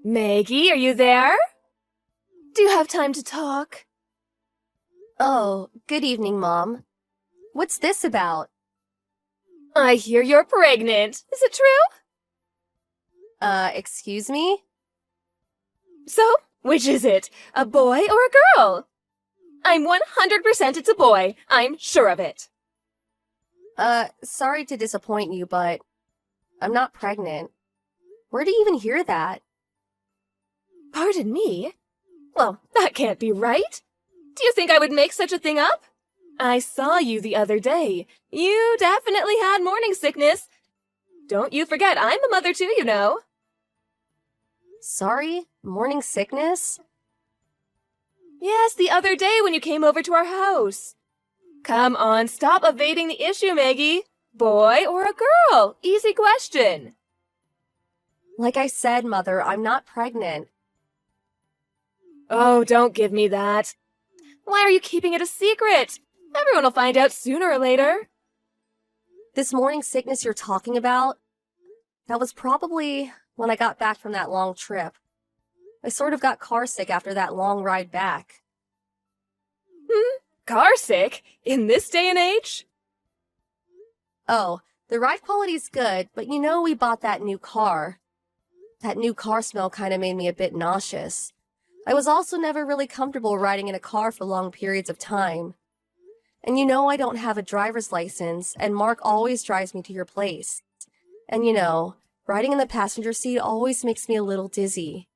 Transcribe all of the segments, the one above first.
Maggie, are you there? Do you have time to talk? Oh, good evening, Mom. What's this about? I hear you're pregnant. Is it true? Excuse me? So, which is it? A boy or a girl? I'm 100% it's a boy. I'm sure of it. Sorry to disappoint you, but I'm not pregnant. Where do you even hear that? Pardon me? Well, that can't be right. Do you think I would make such a thing up? I saw you the other day. You definitely had morning sickness. Don't you forget, I'm a mother too, you know. Sorry? Morning sickness? Yes, the other day when you came over to our house. Come on, stop evading the issue, Maggie. Boy or a girl? Easy question. Like I said, Mother, I'm not pregnant. Oh, don't give me that. Why are you keeping it a secret? Everyone will find out sooner or later. This morning sickness you're talking about, that was probably when I got back from that long trip. I sort of got car sick after that long ride back. Car sick? In this day and age? Oh, the ride quality's good, but you know we bought that new car. That new car smell kind of made me a bit nauseous. I was also never really comfortable riding in a car for long periods of time. And you know I don't have a driver's license, and Mark always drives me to your place. And you know, riding in the passenger seat always makes me a little dizzy.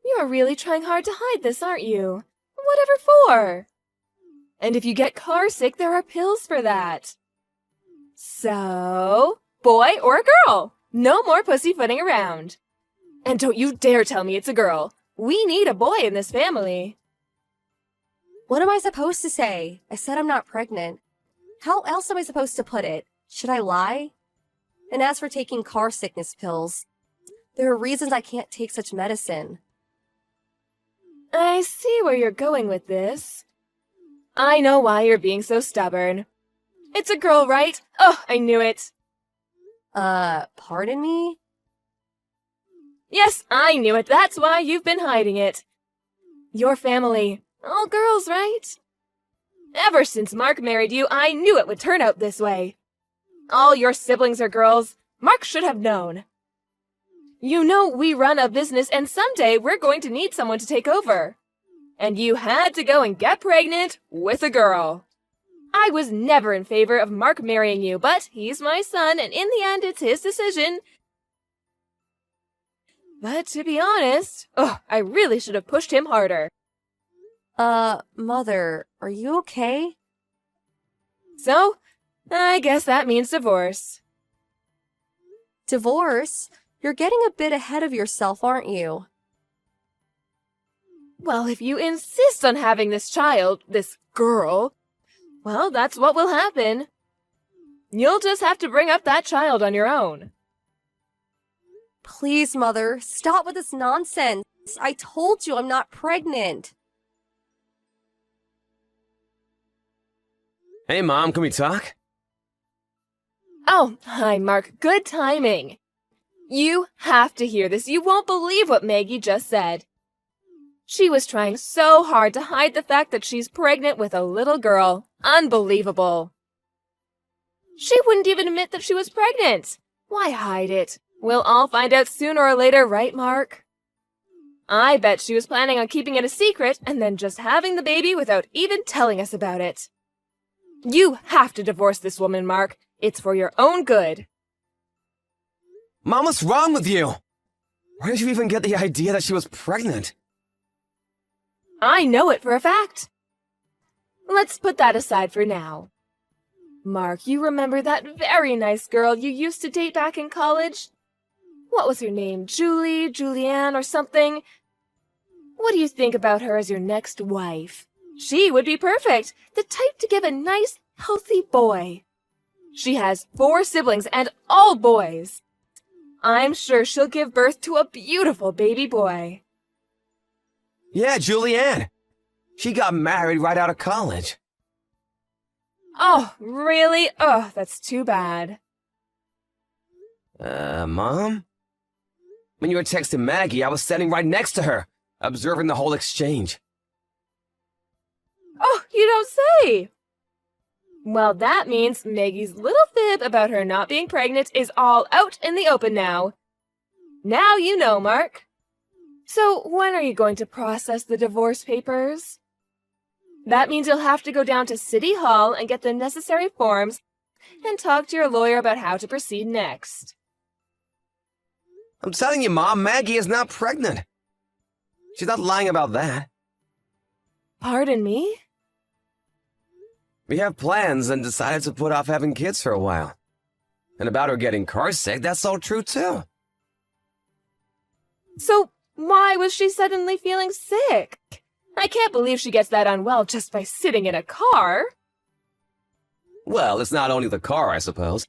You're really trying hard to hide this, aren't you? Whatever for? And if you get car sick, there are pills for that. So, boy or a girl? No more pussyfooting around. And don't you dare tell me it's a girl. We need a boy in this family. What am I supposed to say? I said I'm not pregnant. How else am I supposed to put it? Should I lie? And as for taking car sickness pills, there are reasons I can't take such medicine. I see where you're going with this. I know why you're being so stubborn. It's a girl, right? Oh, I knew it. Pardon me? Yes, I knew it. That's why you've been hiding it. Your family, all girls, right? Ever since Mark married you, I knew it would turn out this way. All your siblings are girls. Mark should have known. You know we run a business and someday we're going to need someone to take over. And you had to go and get pregnant with a girl. I was never in favor of Mark marrying you, but he's my son and in the end it's his decision. But to be honest, I really should have pushed him harder. Mother, are you okay? So, I guess that means divorce. Divorce? You're getting a bit ahead of yourself, aren't you? Well, if you insist on having this child, this girl, well, that's what will happen. You'll just have to bring up that child on your own. Please, Mother, stop with this nonsense. I told you I'm not pregnant. Hey, Mom, can we talk? Oh, hi, Mark. Good timing. You have to hear this. You won't believe what Maggie just said. She was trying so hard to hide the fact that she's pregnant with a little girl. Unbelievable. She wouldn't even admit that she was pregnant. Why hide it? We'll all find out sooner or later, right, Mark? I bet she was planning on keeping it a secret and then just having the baby without even telling us about it. You have to divorce this woman, Mark. It's for your own good. Mom, what's wrong with you? Where did you even get the idea that she was pregnant? I know it for a fact. Let's put that aside for now. Mark, you remember that very nice girl you used to date back in college? What was her name? Julianne, or something? What do you think about her as your next wife? She would be perfect, the type to give a nice, healthy boy. She has 4 siblings and all boys. I'm sure she'll give birth to a beautiful baby boy. Yeah, Julianne. She got married right out of college. Oh, really? Oh, that's too bad. Mom? When you were texting Maggie, I was standing right next to her, observing the whole exchange. Oh, you don't say! Well, that means Maggie's little fib about her not being pregnant is all out in the open now. Now you know, Mark. So, when are you going to process the divorce papers? That means you'll have to go down to City Hall and get the necessary forms and talk to your lawyer about how to proceed next. I'm telling you, Mom, Maggie is not pregnant. She's not lying about that. Pardon me? We have plans and decided to put off having kids for a while. And about her getting car sick, that's all true too. So, why was she suddenly feeling sick? I can't believe she gets that unwell just by sitting in a car. Well, it's not only the car, I suppose.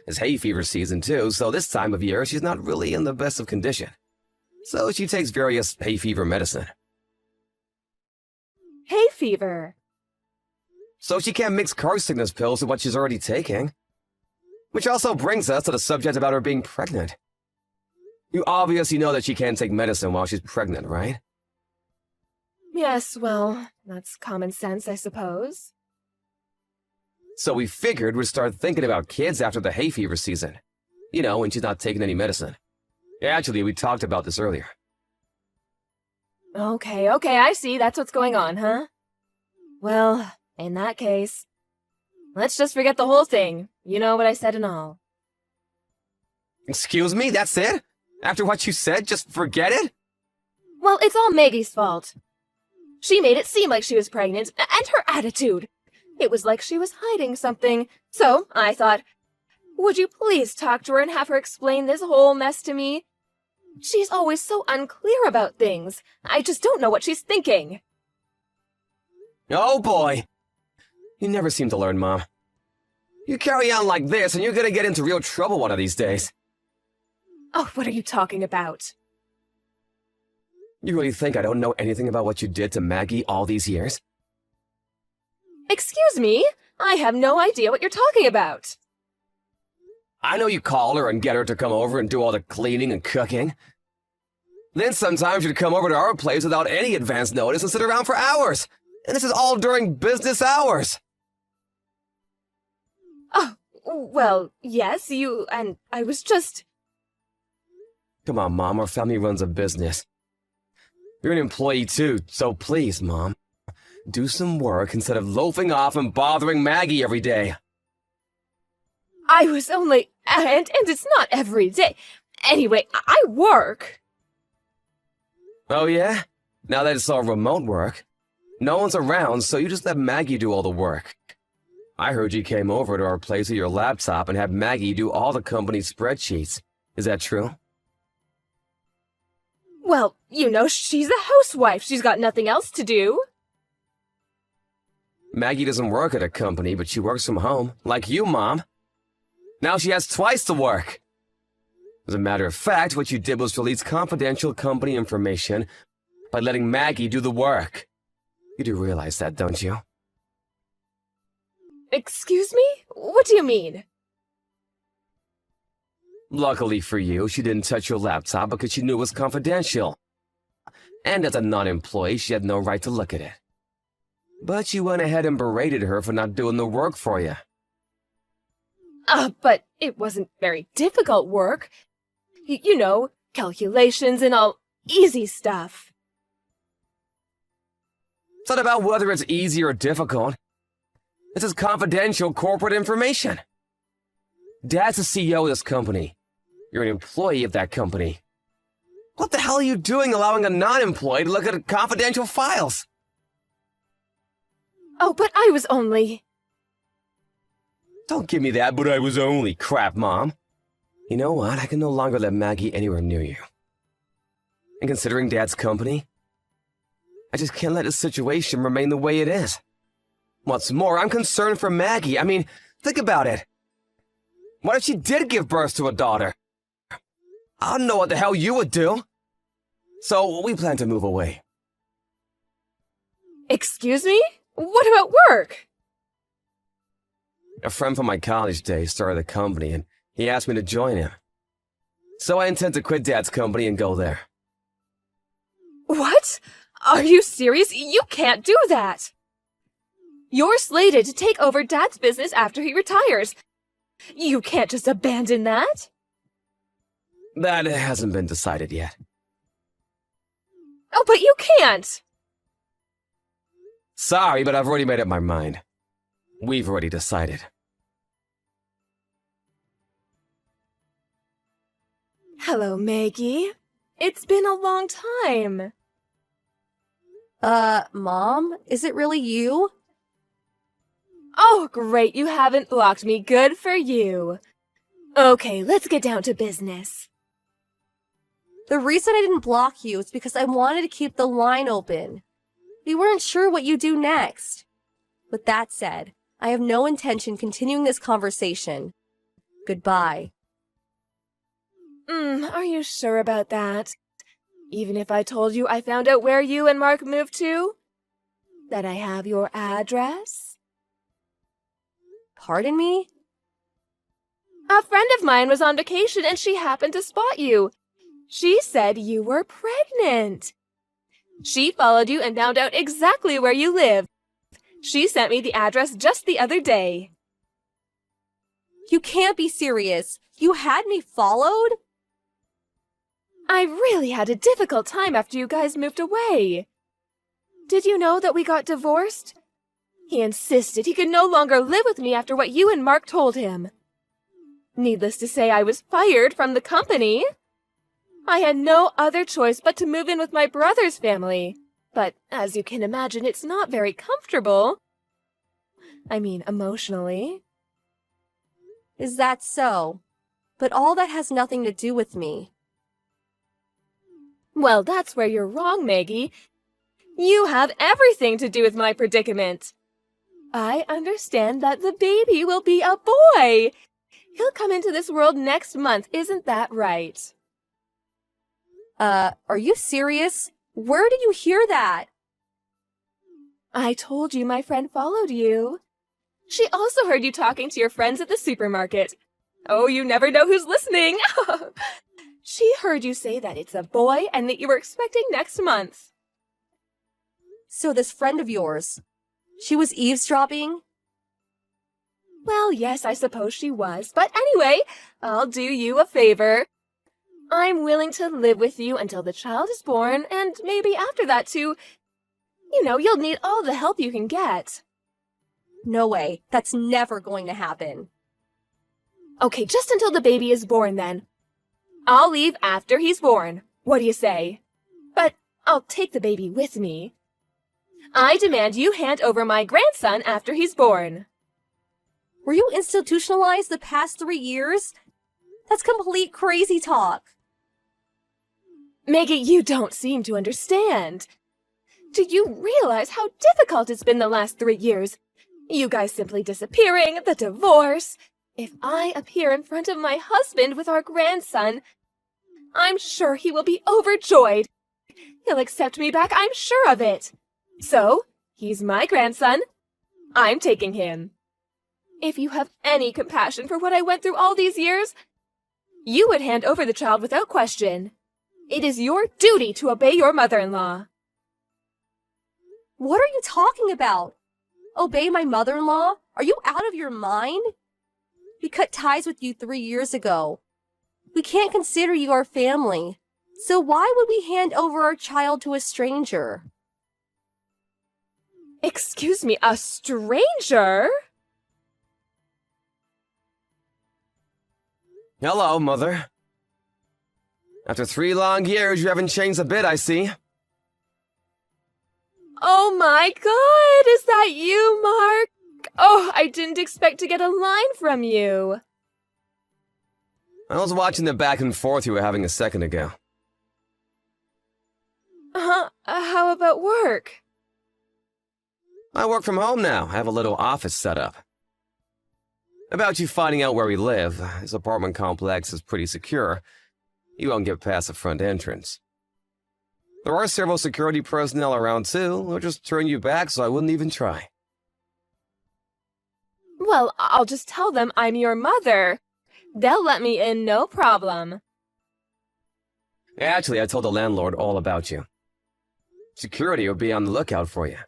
It's hay fever season too, so this time of year she's not really in the best of condition. So she takes various hay fever medicine. Hay fever. So she can't mix car sickness pills with what she's already taking. Which also brings us to the subject about her being pregnant. You obviously know that she can't take medicine while she's pregnant, right? Yes, well, that's common sense, I suppose. So we figured we'd start thinking about kids after the hay fever season. You know, when she's not taking any medicine. Actually, we talked about this earlier. Okay, I see. That's what's going on, huh? Well, in that case, let's just forget the whole thing. You know what I said and all. Excuse me, that's it? After what you said, just forget it? Well, it's all Maggie's fault. She made it seem like she was pregnant, and her attitude. It was like she was hiding something. So, I thought, would you please talk to her and have her explain this whole mess to me? She's always so unclear about things. I just don't know what she's thinking. Oh boy! You never seem to learn, Mom. You carry on like this and you're gonna get into real trouble one of these days. Oh, what are you talking about? You really think I don't know anything about what you did to Maggie all these years? Excuse me? I have no idea what you're talking about. I know you call her and get her to come over and do all the cleaning and cooking. Then sometimes you'd come over to our place without any advance notice and sit around for hours. And this is all during business hours. Oh, well, yes, and I was just... Come on, Mom, our family runs a business. You're an employee too, so please, Mom, do some work instead of loafing off and bothering Maggie every day. I was only... And it's not every day. Anyway, I work. Oh yeah? Now that it's all remote work. No one's around, so you just let Maggie do all the work. I heard you came over to our place with your laptop and had Maggie do all the company's spreadsheets. Is that true? Well, you know, she's a housewife. She's got nothing else to do. Maggie doesn't work at a company, but she works from home, like you, Mom. Now she has twice the work. As a matter of fact, what you did was release confidential company information by letting Maggie do the work. You do realize that, don't you? Excuse me? What do you mean? Luckily for you, she didn't touch your laptop because she knew it was confidential. And as a non-employee, she had no right to look at it. But you went ahead and berated her for not doing the work for you. But it wasn't very difficult work. You know, calculations and all easy stuff. It's not about whether it's easy or difficult. This is confidential corporate information. Dad's the CEO of this company. You're an employee of that company. What the hell are you doing allowing a non-employee to look at confidential files? Oh, but I was only... Don't give me that, but I was only crap, Mom. You know what? I can no longer let Maggie anywhere near you. And considering Dad's company, I just can't let the situation remain the way it is. What's more, I'm concerned for Maggie. I mean, think about it. What if she did give birth to a daughter? I don't know what the hell you would do. So we plan to move away. Excuse me? What about work? A friend from my college days started a company and he asked me to join him. So I intend to quit Dad's company and go there. What? Are you serious? You can't do that! You're slated to take over Dad's business after he retires. You can't just abandon that. That hasn't been decided yet. Oh, but you can't! Sorry, but I've already made up my mind. We've already decided. Hello, Maggie. It's been a long time. Mom? Is it really you? Oh, great, you haven't blocked me. Good for you. Okay, let's get down to business. The reason I didn't block you is because I wanted to keep the line open. We weren't sure what you'd do next. With that said, I have no intention continuing this conversation. Goodbye. Are you sure about that? Even if I told you I found out where you and Mark moved to? That I have your address? Pardon me? A friend of mine was on vacation and she happened to spot you. She said you were pregnant. She followed you and found out exactly where you live. She sent me the address just the other day. You can't be serious. You had me followed? I really had a difficult time after you guys moved away. Did you know that we got divorced? He insisted he could no longer live with me after what you and Mark told him. Needless to say, I was fired from the company. I had no other choice but to move in with my brother's family. But as you can imagine, it's not very comfortable. I mean, emotionally. Is that so? But all that has nothing to do with me. Well, that's where you're wrong, Maggie. You have everything to do with my predicament. I understand that the baby will be a boy. He'll come into this world next month, isn't that right? Are you serious? Where did you hear that? I told you my friend followed you. She also heard you talking to your friends at the supermarket. Oh, you never know who's listening. She heard you say that it's a boy and that you were expecting next month. So this friend of yours, she was eavesdropping? Well, yes, I suppose she was. But anyway, I'll do you a favor. I'm willing to live with you until the child is born, and maybe after that too. You know, you'll need all the help you can get. No way. That's never going to happen. Okay, just until the baby is born then. I'll leave after he's born. What do you say? But I'll take the baby with me. I demand you hand over my grandson after he's born. Were you institutionalized the past 3 years? That's complete crazy talk. Maggie, you don't seem to understand. Do you realize how difficult it's been the last 3 years? You guys simply disappearing, the divorce. If I appear in front of my husband with our grandson, I'm sure he will be overjoyed. He'll accept me back, I'm sure of it. So, he's my grandson. I'm taking him. If you have any compassion for what I went through all these years, you would hand over the child without question. It is your duty to obey your mother-in-law. What are you talking about? Obey my mother-in-law? Are you out of your mind? We cut ties with you 3 years ago. We can't consider you our family. So why would we hand over our child to a stranger? Excuse me, a stranger? Hello, Mother. After 3 long years, you haven't changed a bit, I see. Oh my God, is that you, Mark? Oh, I didn't expect to get a line from you. I was watching the back and forth you were having a second ago. How about work? I work from home now. I have a little office set up. About you finding out where we live, this apartment complex is pretty secure. You won't get past the front entrance. There are several security personnel around too. They'll just turn you back, so I wouldn't even try. Well, I'll just tell them I'm your mother. They'll let me in, no problem. Actually, I told the landlord all about you. Security will be on the lookout for you.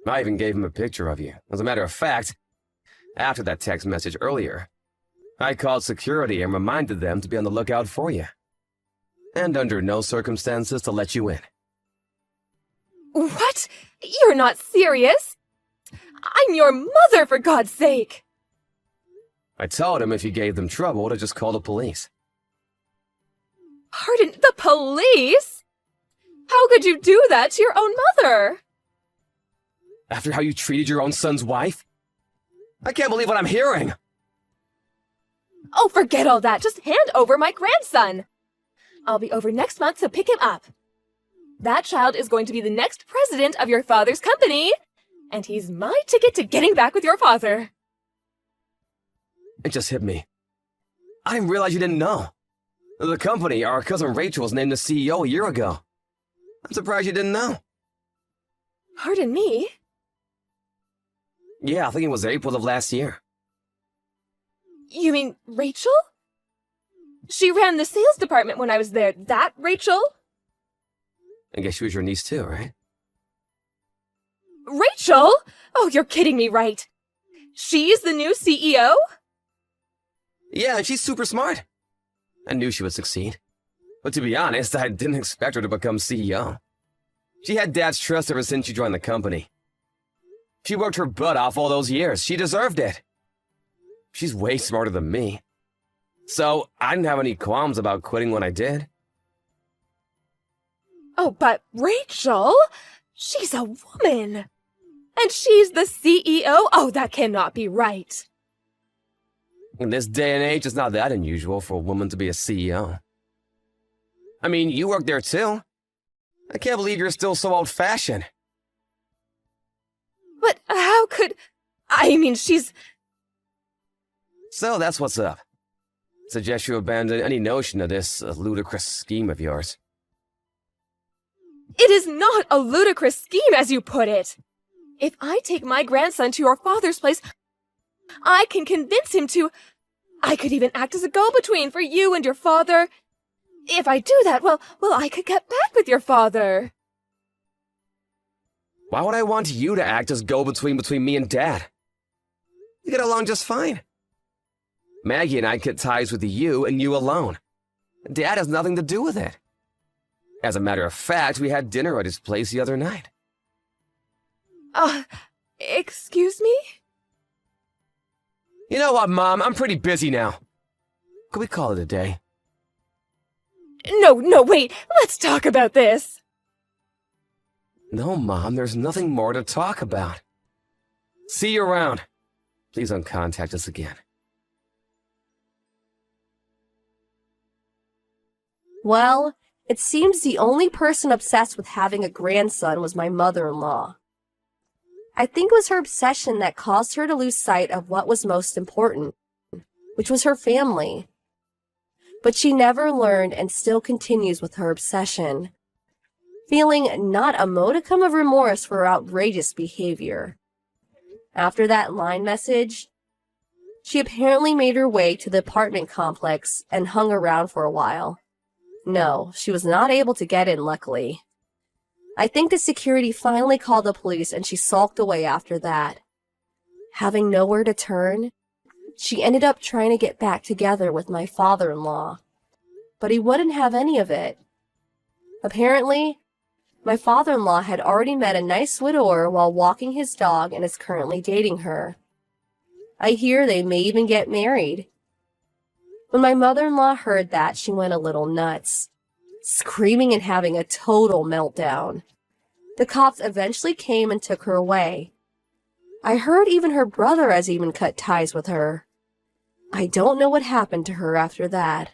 I even gave him a picture of you. As a matter of fact, after that text message earlier, I called security and reminded them to be on the lookout for you. And under no circumstances to let you in. What? You're not serious? I'm your mother, for God's sake! I told him if he gave them trouble to just call the police. Pardon, the police? How could you do that to your own mother? After how you treated your own son's wife? I can't believe what I'm hearing! Oh, forget all that. Just hand over my grandson. I'll be over next month to pick him up. That child is going to be the next president of your father's company, and he's my ticket to getting back with your father. It just hit me. I didn't realize you didn't know. The company, our cousin Rachel, was named the CEO a year ago. I'm surprised you didn't know. Pardon me? Yeah, I think it was April of last year. You mean Rachel? She ran the sales department when I was there. That Rachel? I guess she was your niece too, right? Rachel? Oh, you're kidding me, right? She's the new CEO? Yeah, and she's super smart. I knew she would succeed. But to be honest, I didn't expect her to become CEO. She had Dad's trust ever since she joined the company. She worked her butt off all those years. She deserved it. She's way smarter than me. So, I didn't have any qualms about quitting when I did. Oh, but Rachel? She's a woman. And she's the CEO? Oh, that cannot be right. In this day and age, it's not that unusual for a woman to be a CEO. I mean, you work there too. I can't believe you're still so old-fashioned. But how could... I mean, she's... So that's what's up. Suggest you abandon any notion of this ludicrous scheme of yours. It is not a ludicrous scheme, as you put it. If I take my grandson to your father's place, I can convince him to... I could even act as a go-between for you and your father. If I do that, well, I could get back with your father. Why would I want you to act as go-between between me and Dad? We get along just fine. Maggie and I cut ties with you and you alone. Dad has nothing to do with it. As a matter of fact, we had dinner at his place the other night. Excuse me? You know what, Mom? I'm pretty busy now. Could we call it a day? No, wait. Let's talk about this. No, Mom, there's nothing more to talk about. See you around. Please don't contact us again. Well, it seems the only person obsessed with having a grandson was my mother-in-law. I think it was her obsession that caused her to lose sight of what was most important, which was her family. But she never learned and still continues with her obsession, feeling not a modicum of remorse for her outrageous behavior. After that line message, she apparently made her way to the apartment complex and hung around for a while. No, she was not able to get in, luckily. I think the security finally called the police and she sulked away after that. Having nowhere to turn, she ended up trying to get back together with my father-in-law. But he wouldn't have any of it. Apparently, my father-in-law had already met a nice widower while walking his dog and is currently dating her. I hear they may even get married. When my mother-in-law heard that, she went a little nuts, screaming and having a total meltdown. The cops eventually came and took her away. I heard even her brother has even cut ties with her. I don't know what happened to her after that.